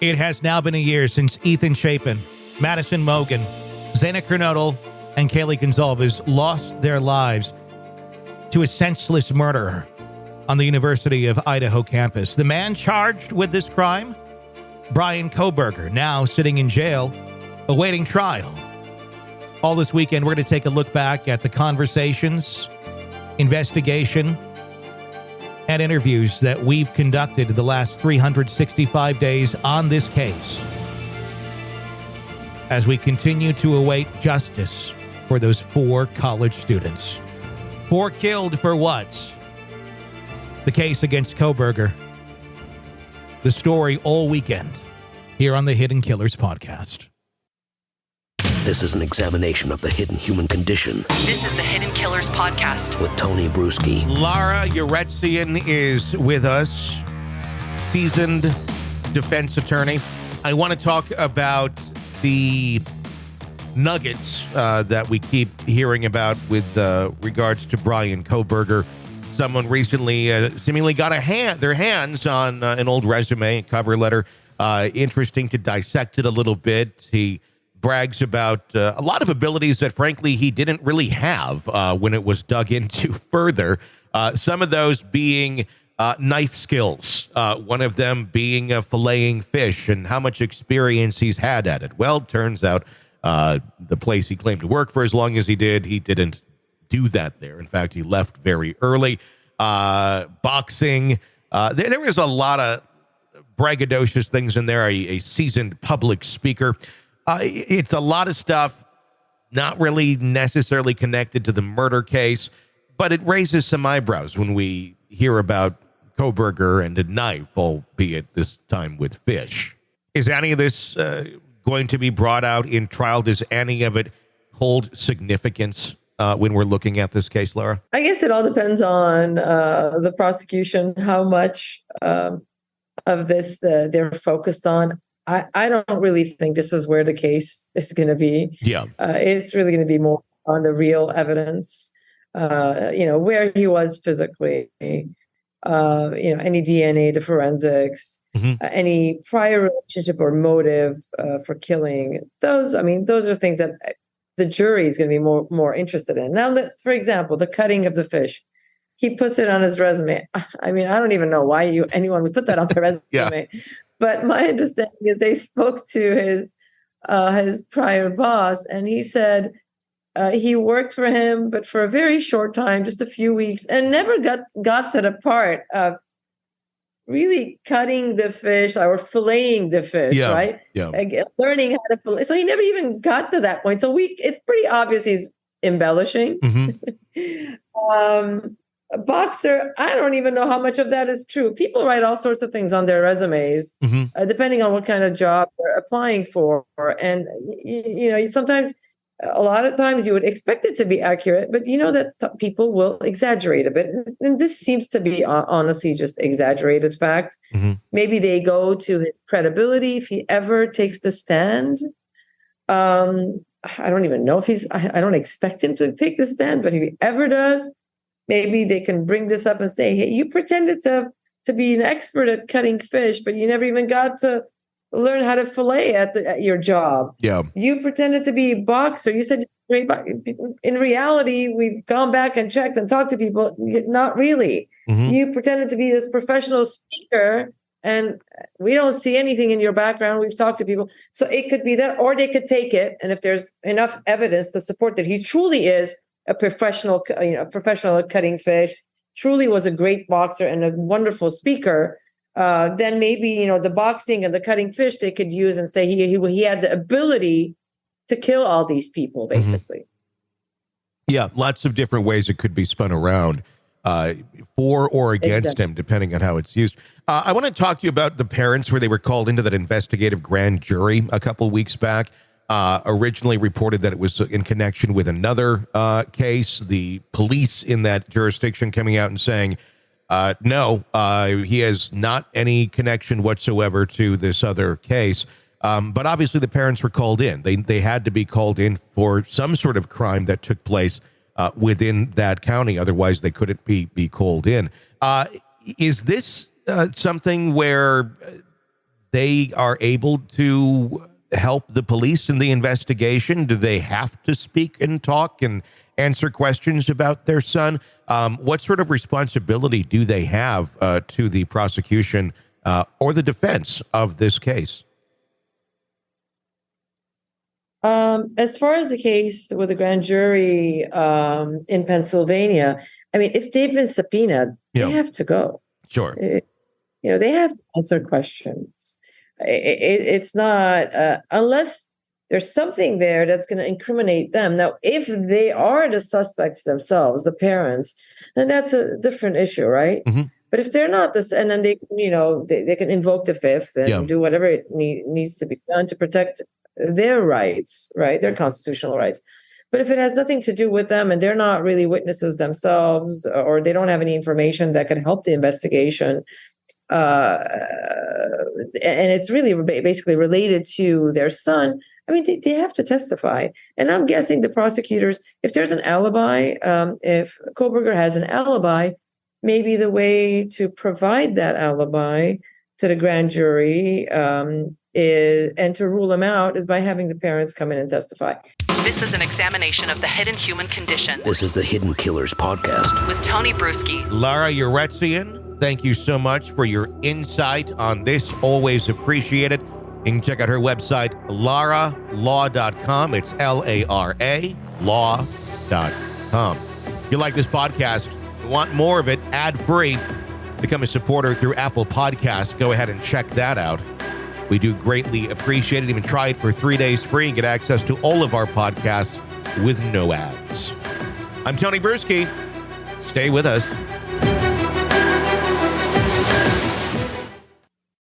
It has now been a year since Ethan Chapin, Madison Mogan, Zena Kernodle, and Kaylee Gonzalez lost their lives to a senseless murderer on the University of Idaho campus. The man charged with this crime, Bryan Kohberger, now sitting in jail, awaiting trial. All this weekend, we're going to take a look back at the conversations, investigation, and interviews that we've conducted the last 365 days on this case as we continue to await justice for those 4 college students. 4 killed for what? The case against Kohberger. The story all weekend here on the Hidden Killers podcast. This is an examination of the hidden human condition. This is the Hidden Killers podcast with Tony Brueski. Lara Uretzian is with us, seasoned defense attorney. I want to talk about the nuggets that we keep hearing about with regards to Bryan Kohberger. Someone recently seemingly got their hands on an old resume, cover letter. Interesting to dissect it a little bit. He brags about a lot of abilities that, frankly, he didn't really have when it was dug into further. Some of those being knife skills, one of them being filleting fish, and how much experience he's had at it. Well, turns out the place he claimed to work for as long as he didn't do that there. In fact, he left very early. Boxing. There was a lot of braggadocious things in there. A seasoned public speaker. It's a lot of stuff not really necessarily connected to the murder case, but it raises some eyebrows when we hear about Kohberger and a knife, albeit this time with fish. Is any of this going to be brought out in trial? Does any of it hold significance when we're looking at this case, Laura? I guess it all depends on the prosecution, how much of this they're focused on. I don't really think this is where the case is going to be. Yeah. It's really going to be more on the real evidence, where he was physically, any DNA, the forensics, any prior relationship or motive for killing. Those are things that the jury is going to be more interested in. Now, for example, the cutting of the fish. He puts it on his resume. I don't even know why anyone would put that on their resume. Yeah. But my understanding is they spoke to his prior boss, and he said he worked for him, but for a very short time, just a few weeks, and never got to the part of really cutting the fish or filleting the fish, right? Yeah. Learning how to fillet. So he never even got to that point. So it's pretty obvious he's embellishing. Boxer, I don't even know how much of that is true. People write all sorts of things on their resumes, depending on what kind of job they're applying for. And, sometimes, a lot of times you would expect it to be accurate, but that people will exaggerate a bit. And this seems to be honestly just exaggerated fact. Maybe they go to his credibility if he ever takes the stand. I don't even know if I don't expect him to take the stand, but if he ever does, maybe they can bring this up and say, hey, you pretended to be an expert at cutting fish, but you never even got to learn how to fillet at your job. Yeah. You pretended to be a boxer. You said, in reality, we've gone back and checked and talked to people. Not really. You pretended to be this professional speaker, and we don't see anything in your background. We've talked to people. So it could be that, or they could take it. And if there's enough evidence to support that he truly is a professional at cutting fish, truly was a great boxer and a wonderful speaker, then maybe, the boxing and the cutting fish they could use and say he had the ability to kill all these people, basically. Yeah, lots of different ways it could be spun around for or against him, depending on how it's used. I want to talk to you about the parents where they were called into that investigative grand jury a couple of weeks back. Originally reported that it was in connection with another case. The police in that jurisdiction coming out and saying, no, he has not any connection whatsoever to this other case. But obviously the parents were called in. They had to be called in for some sort of crime that took place within that county. Otherwise, they couldn't be called in. Is this something where they are able to help the police in the investigation? Do they have to speak and talk and answer questions about their son? What sort of responsibility do they have to the prosecution or the defense of this case? As far as the case with the grand jury in Pennsylvania, I mean, if they've been subpoenaed, they have to go. Sure. They have to answer questions. It's not, unless there's something there that's going to incriminate them. Now, if they are the suspects themselves, the parents, then that's a different issue, right? Mm-hmm. But if they're not this, and then they can invoke the fifth and do whatever it needs to be done to protect their rights, right? Their constitutional rights. But if it has nothing to do with them and they're not really witnesses themselves, or they don't have any information that can help the investigation, and it's really basically related to their son, I mean, they have to testify. And I'm guessing the prosecutors, if there's an alibi, if Kohberger has an alibi, maybe the way to provide that alibi to the grand jury and to rule them out is by having the parents come in and testify. This is an examination of the hidden human condition. This is the Hidden Killers podcast with Tony Brueski. Lara Uretzian, thank you so much for your insight on this. Always appreciated. You can check out her website, laralaw.com. It's LARA law.com. If you like this podcast, you want more of it ad-free, become a supporter through Apple Podcasts. Go ahead and check that out. We do greatly appreciate it. Even try it for 3 days free and get access to all of our podcasts with no ads. I'm Tony Brueski. Stay with us.